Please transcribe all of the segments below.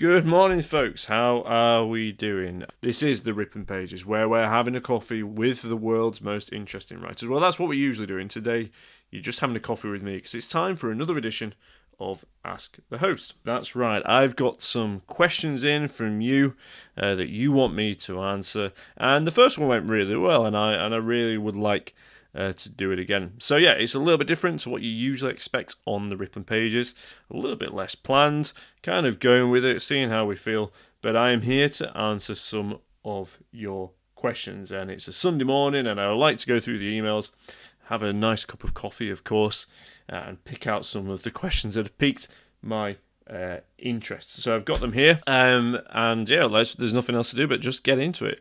Good morning, folks. How are we doing? This is the Rippling Pages, where we're having a coffee with the world's most interesting writers. Well, that's what we're usually doing. Today, you're just having a coffee with me because it's time for another edition of Ask the Host. That's right. I've got some questions in from you that you want me to answer, and the first one went really well, and I really would like to do it again. So yeah, it's a little bit different to what you usually expect on the Rippling Pages. A little bit less planned, kind of going with it, seeing how we feel. But I am here to answer some of your questions, and it's a Sunday morning, and I like to go through the emails, have a nice cup of coffee, of course, and pick out some of the questions that have piqued my interest. So I've got them here, and yeah, there's nothing else to do but just get into it.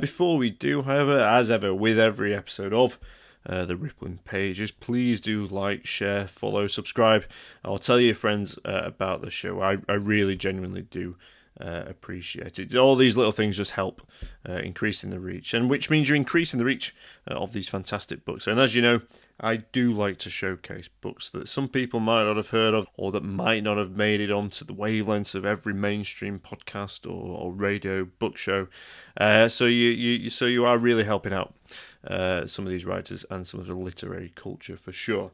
Before we do, however, as ever, with every episode of the Rippling Pages, please do like, share, follow, subscribe. I'll tell your friends about the show. I really genuinely do appreciate it. All these little things just help increasing the reach, and which means you're increasing the reach of these fantastic books. And as you know, I do like to showcase books that some people might not have heard of, or that might not have made it onto the wavelengths of every mainstream podcast or radio book show. So you are really helping out some of these writers and some of the literary culture for sure.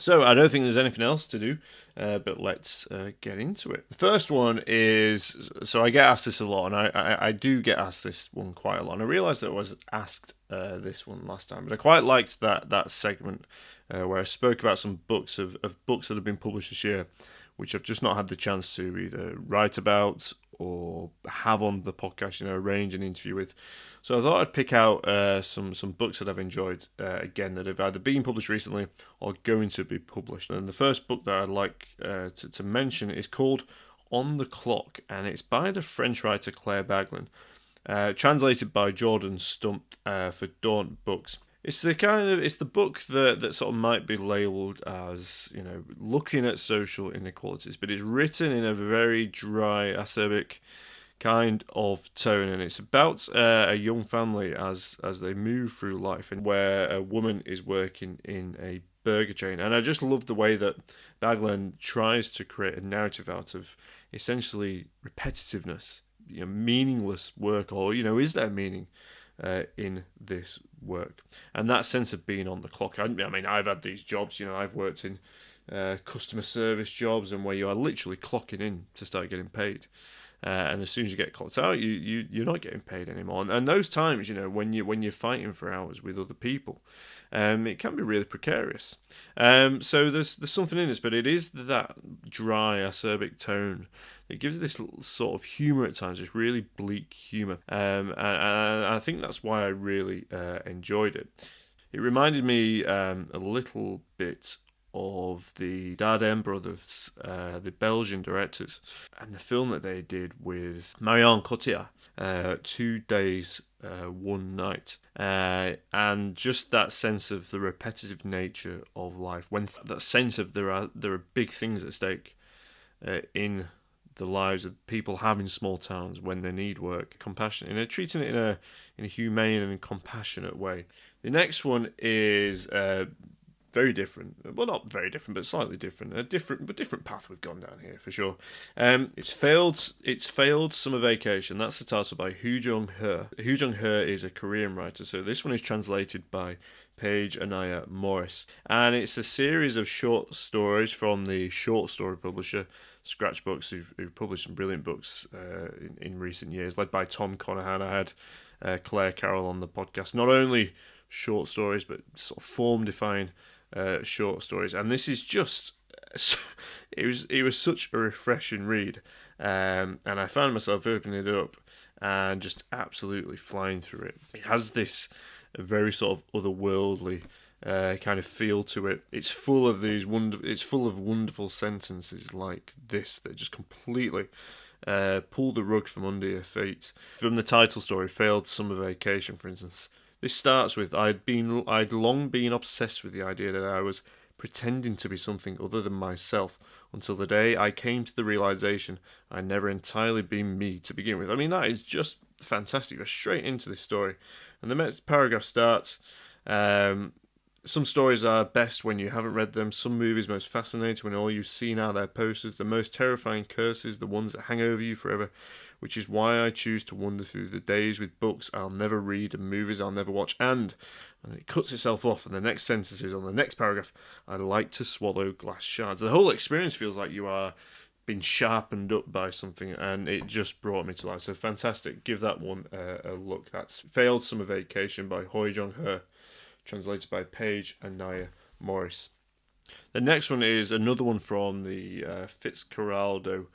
So I don't think there's anything else to do, but let's get into it. The first one is, so I get asked this a lot, and I do get asked this one quite a lot. And I realised that I was asked this one last time, but I quite liked that segment where I spoke about some books of books that have been published this year, which I've just not had the chance to either write about or have on the podcast, arrange an interview with. So I thought I'd pick out some books that I've enjoyed, again, that have either been published recently or going to be published. And the first book that I'd like to mention is called On the Clock, and it's by the French writer Claire Baglin, translated by Jordan Stump for Daunt Books. It's the book that sort of might be labelled as, looking at social inequalities, but it's written in a very dry, acerbic kind of tone, and it's about a young family as they move through life, and where a woman is working in a burger chain. And I just love the way that Baglin tries to create a narrative out of essentially repetitiveness, meaningless work, or is there meaning in this work, and that sense of being on the clock. I mean, I've had these jobs, I've worked in customer service jobs, and where you are literally clocking in to start getting paid, and as soon as you get clocked out, you're not getting paid anymore. And those times, when you're fighting for hours with other people, it can be really precarious. So there's something in this, but it is that dry, acerbic tone. It gives it this sort of humour at times, this really bleak humour, and I think that's why I really enjoyed it. It reminded me a little bit of the Dardenne brothers, the Belgian directors, and the film that they did with Marion Cotillard, 2 Days, 1 Night, and just that sense of the repetitive nature of life, when that sense of there are big things at stake in the lives of people having small towns when they need work, compassion, treating it in a humane and compassionate way. The next one is very different. Well, not very different, but slightly different. A different path we've gone down here for sure. It's failed summer vacation. That's the title by Hu Jung He. Hu Jung He is a Korean writer, so this one is translated by Paige Anaya Morris, and it's a series of short stories from the short story publisher Scratch Books, who've published some brilliant books in recent years, led by Tom Conahan. I had Claire Carroll on the podcast. Not only short stories, but sort of form-defying short stories, and this is just it was such a refreshing read, and I found myself opening it up and just absolutely flying through it. It has this very sort of otherworldly kind of feel to it. It's full of wonderful sentences like this that just completely pull the rug from under your feet. From the title story, Failed Summer Vacation, for instance, this starts with, I'd long been obsessed with the idea that I was pretending to be something other than myself until the day I came to the realization I'd never entirely been me to begin with. I mean, that is just fantastic. Go straight into this story, and the next paragraph starts, Some stories are best when you haven't read them. Some movies most fascinating when all you've seen are their posters. The most terrifying curses, the ones that hang over you forever, which is why I choose to wander through the days with books I'll never read and movies I'll never watch. And it cuts itself off, and the next sentence is on the next paragraph. I like to swallow glass shards. The whole experience feels like you are been sharpened up by something, and it just brought me to life. So fantastic. Give that one a look. That's Failed Summer Vacation by Hoi Jong-He, translated by Paige and Naya Morris. The next one is another one from the Fitzcarraldo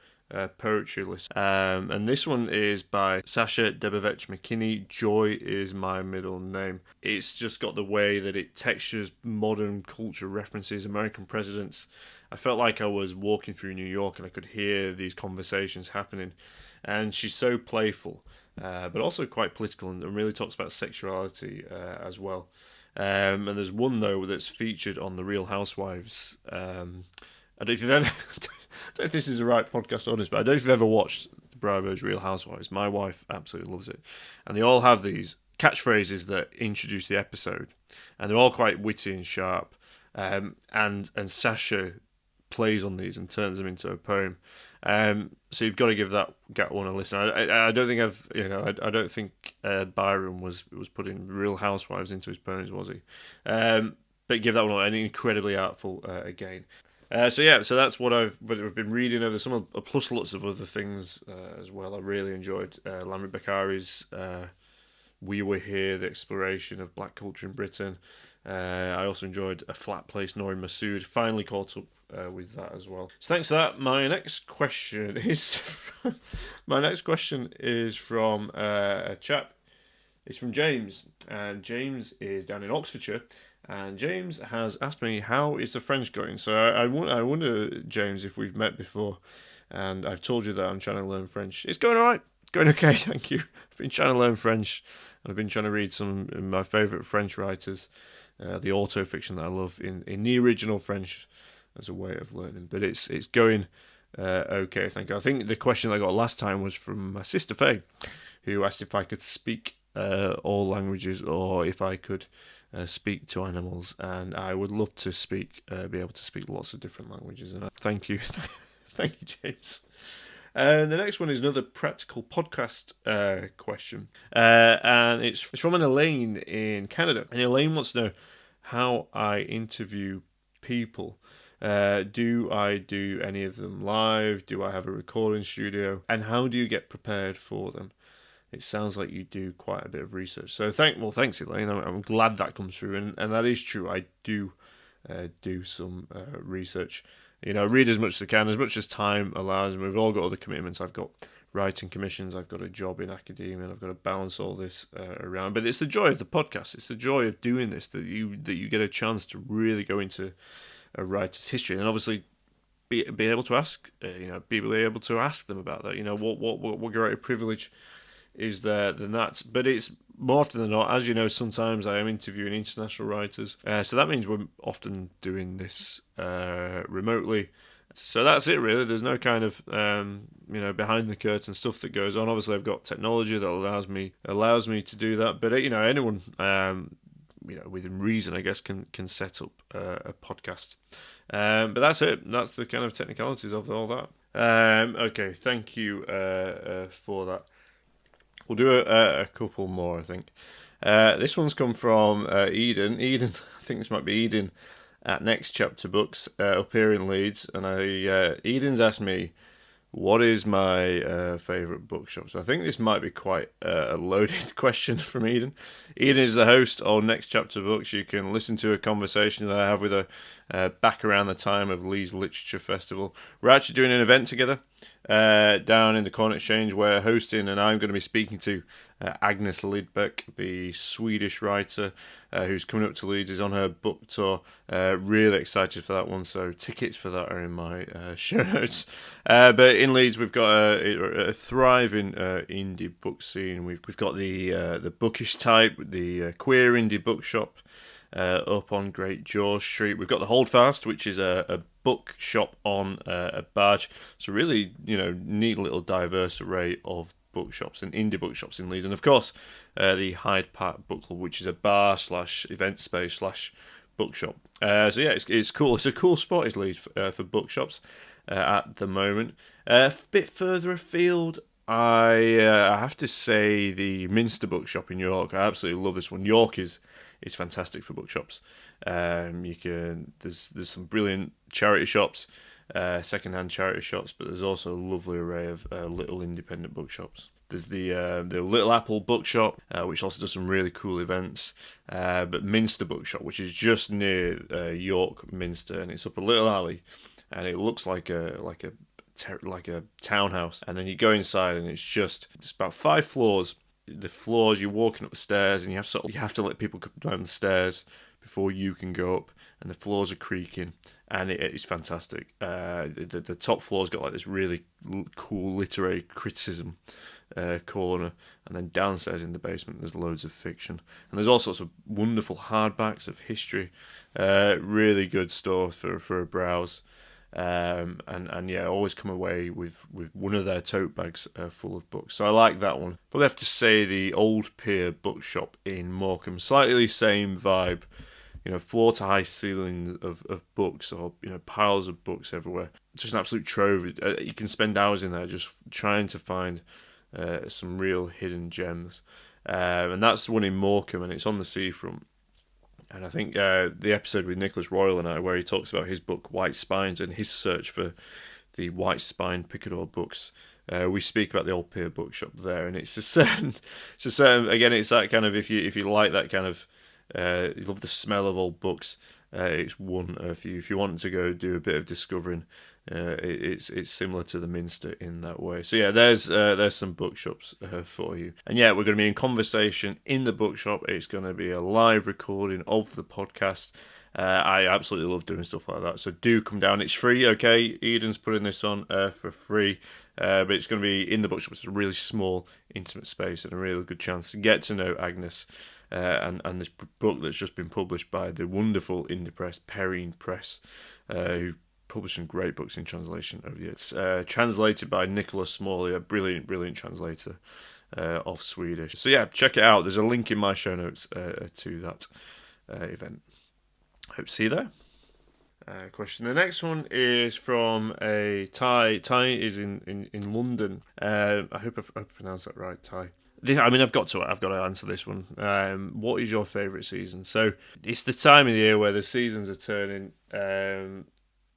poetry list. And this one is by Sasha Debevich McKinney. Joy is my middle name. It's just got the way that it textures modern culture references, American presidents. I felt like I was walking through New York and I could hear these conversations happening. And she's so playful, but also quite political, and really talks about sexuality as well. And there's one though that's featured on the Real Housewives. I don't know if you've ever, I don't know if this is the right podcast audience, but I don't know if you've ever watched Bravo's Real Housewives. My wife absolutely loves it, and they all have these catchphrases that introduce the episode, and they're all quite witty and sharp. And Sasha plays on these and turns them into a poem. So you've got to give that one a listen. I don't think I don't think Byron was putting Real Housewives into his poems, was he? But give that one an incredibly artful again. So that's what I've been reading over the summer, plus lots of other things as well. I really enjoyed Lamrit Beccari's We Were Here, the exploration of black culture in Britain. I also enjoyed A Flat Place, Nori Masood. Finally caught up with that as well. So thanks for that. My next question is from a chap. It's from James, and James is down in Oxfordshire. And James has asked me, how is the French going? So I wonder, James, if we've met before. And I've told you that I'm trying to learn French. It's going all right. Going okay, thank you. I've been trying to learn French. And I've been trying to read some of my favourite French writers, the auto-fiction that I love in the original French as a way of learning. But it's going okay, thank you. I think the question I got last time was from my sister Faye, who asked if I could speak all languages or if I could speak to animals, and I would love to be able to speak lots of different languages. And thank you, thank you, James. And the next one is another practical podcast question, and it's from an Elaine in Canada. And Elaine wants to know how I interview people. Do I do any of them live? Do I have a recording studio? And how do you get prepared for them? It sounds like you do quite a bit of research. So thanks, Elaine. I'm glad that comes through, and that is true. I do some research. Read as much as I can, as much as time allows. And we've all got other commitments. I've got writing commissions. I've got a job in academia, and I've got to balance all this around. But it's the joy of the podcast. It's the joy of doing this that you get a chance to really go into a writer's history, and obviously be able to ask, be able to ask them about that. What greater privilege is there than that? But it's more often than not, as you know, sometimes I am interviewing international writers, so that means we're often doing this remotely. So that's it, really. There's no kind of behind the curtain stuff that goes on. Obviously, I've got technology that allows me to do that. But anyone within reason, I guess, can set up a podcast. But that's it. That's the kind of technicalities of all that. Okay, thank you for that. We'll do a couple more, I think. This one's come from Eden. Eden, I think this might be Eden at Next Chapter Books up here in Leeds. And Eden's asked me, what is my favourite bookshop? So I think this might be quite a loaded question from Eden. Eden is the host of Next Chapter Books. You can listen to a conversation that I have with her back around the time of Leeds Literature Festival. We're actually doing an event together down in the Corn Exchange where hosting, and I'm going to be speaking to Agnes Lidbeck, the Swedish writer who's coming up to Leeds, is on her book tour. Really excited for that one, so tickets for that are in my show notes. But in Leeds, we've got a thriving indie book scene. We've got the bookish type, the queer indie bookshop up on Great George Street. We've got the Holdfast, which is a bookshop on a barge. So really, neat little diverse array of bookshops and indie bookshops in Leeds. And of course, the Hyde Park Book Club, which is a bar / event space / Bookshop. So yeah, it's cool. It's a cool spot, is Leeds, for bookshops at the moment. A bit further afield, I have to say the Minster Bookshop in York. I absolutely love this one. York is fantastic for bookshops. There's some brilliant charity shops, second-hand charity shops, but there's also a lovely array of little independent bookshops. There's the Little Apple Bookshop, which also does some really cool events. But Minster Bookshop, which is just near York Minster, and it's up a little alley, and it looks like a townhouse. And then you go inside, and it's about 5 floors. The floors, you're walking up the stairs, and you have to let people come down the stairs before you can go up, and the floors are creaking, and it's fantastic. The top floor's got like this really cool literary criticism corner, and then downstairs in the basement there's loads of fiction, and there's all sorts of wonderful hardbacks of history. Really good store for a browse. And yeah, always come away with one of their tote bags full of books. So I like that one. Probably have to say the Old Pier Bookshop in Morecambe, slightly same vibe. Floor to high ceilings of books, or piles of books everywhere. Just an absolute trove. You can spend hours in there just trying to find some real hidden gems. And that's the one in Morecambe, and it's on the seafront. And I think the episode with Nicholas Royal and I, where he talks about his book White Spines and his search for the White Spine Picador books, we speak about the Old Pier Bookshop there, and it's a certain. Again, it's that kind of, if you like that kind of, you love the smell of old books. It's one if you want to go do a bit of discovering. It's similar to the Minster in that way. So yeah, there's some bookshops for you. And yeah, we're going to be in conversation in the bookshop. It's going to be a live recording of the podcast. I absolutely love doing stuff like that. So do come down. It's free, okay? Eden's putting this on for free. But it's going to be in the bookshop. It's a really small, intimate space, and a really good chance to get to know Agnes and this book that's just been published by the wonderful indie press, Perrine Press, who've published some great books in translation over the years. Translated by Nicholas Smalley, a brilliant translator of Swedish. So yeah, check it out. There's a link in my show notes to that event. Hope to see you there. Question. The next one is from a Ty. Ty is in London. I hope I've pronounced that right, Ty. I've got to answer this one. What is your favourite season? So it's the time of the year where the seasons are turning. And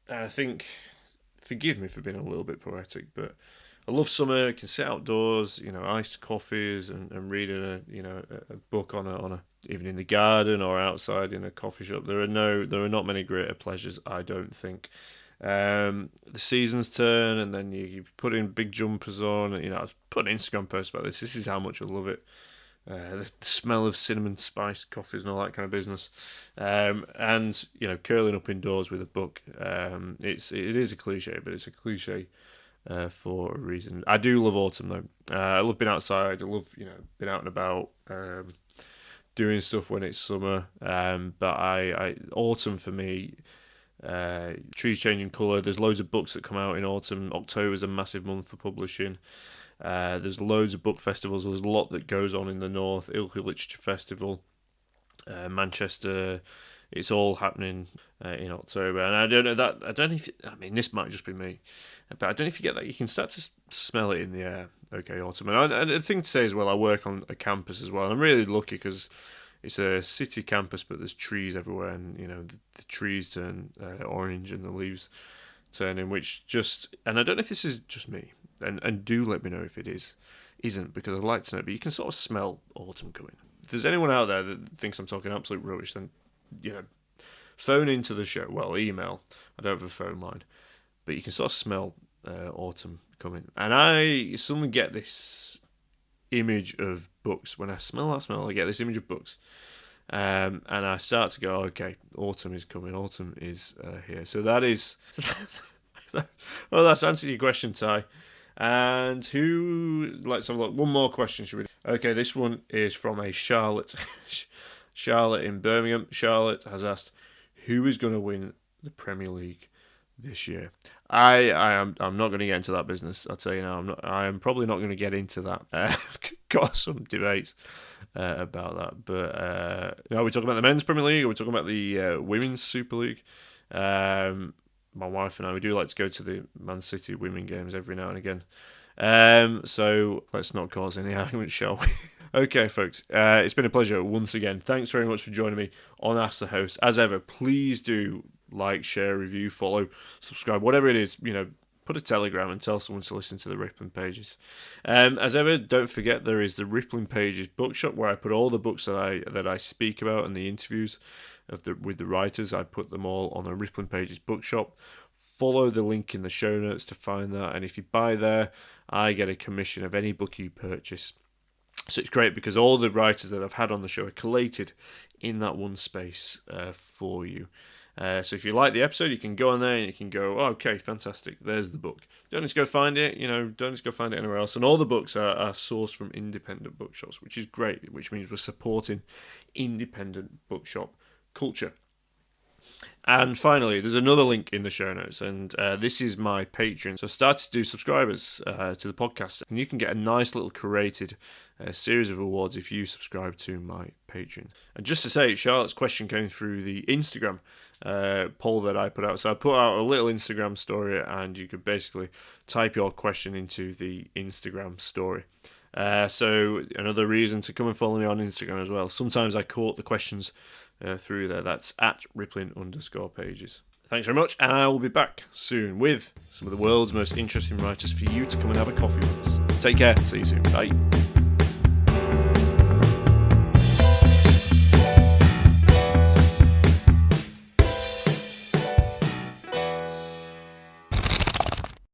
I think, forgive me for being a little bit poetic, but I love summer. I can sit outdoors, iced coffees and reading a book on a even in the garden or outside in a coffee shop. There are not many greater pleasures, I don't think. The seasons turn, and then you put in big jumpers on. I put an Instagram post about this. This is how much I love it. The smell of cinnamon spiced coffees and all that kind of business. And curling up indoors with a book. It is a cliche, but it's a cliche for a reason. I do love autumn though. I love being outside. I love being out and about, doing stuff when it's summer. But autumn for me, trees changing colour. There's loads of books that come out in autumn. October is a massive month for publishing. There's loads of book festivals. There's a lot that goes on in the north. Ilkley Literature Festival, Manchester. It's all happening in October, and I don't know if this might just be me, but I don't know if you get that. You can start to smell it in the air. Okay, autumn. And the thing to say as well, I work on a campus as well, and I'm really lucky because it's a city campus, but there's trees everywhere, and the trees turn orange and the leaves turn in, and I don't know if this is just me, and do let me know if it isn't, because I'd like to know, but you can sort of smell autumn coming. If there's anyone out there that thinks I'm talking absolute rubbish, then phone into the show. Well, email. I don't have a phone line, but you can sort of smell autumn coming, and I suddenly get this image of books. When I smell that smell, I get this image of books, and I start to go, okay, autumn is coming. Autumn is here. So that is. Well, that's answered your question, Ty. And let's have a look. One more question, should we? Okay, this one is from a Charlotte. Charlotte in Birmingham. Charlotte has asked, who is going to win the Premier League this year? I'm not going to get into that business. I'll tell you now. I am probably not going to get into that got some debates about that. But are we talking about the men's Premier League? Are we talking about the women's Super League? My wife and I, we do like to go to the Man City women games every now and again. So let's not cause any arguments, shall we? Okay, folks, it's been a pleasure once again. Thanks very much for joining me on Ask the Host. As ever, please do like, share, review, follow, subscribe, whatever it is, put a telegram and tell someone to listen to the Rippling Pages. As ever, don't forget there is the Rippling Pages Bookshop where I put all the books that I speak about and the interviews with the writers. I put them all on the Rippling Pages Bookshop. Follow the link in the show notes to find that, and if you buy there, I get a commission of any book you purchase. So it's great because all the writers that I've had on the show are collated in that one space for you. So if you like the episode, you can go on there and you can go, oh, okay, fantastic, there's the book. Don't just go find it, don't just go find it anywhere else. And all the books are sourced from independent bookshops, which is great, which means we're supporting independent bookshop culture. And finally, there's another link in the show notes, and this is my Patreon. So I've started to do subscribers to the podcast, and you can get a nice little curated series of awards if you subscribe to my Patreon. And just to say, Charlotte's question came through the Instagram poll that I put out. So I put out a little Instagram story, and you could basically type your question into the Instagram story. So another reason to come and follow me on Instagram as well. Sometimes I quote the questions through there. That's at Rippling_Pages. Thanks very much, and I will be back soon with some of the world's most interesting writers for you to come and have a coffee with us. Take care. See you soon. Bye.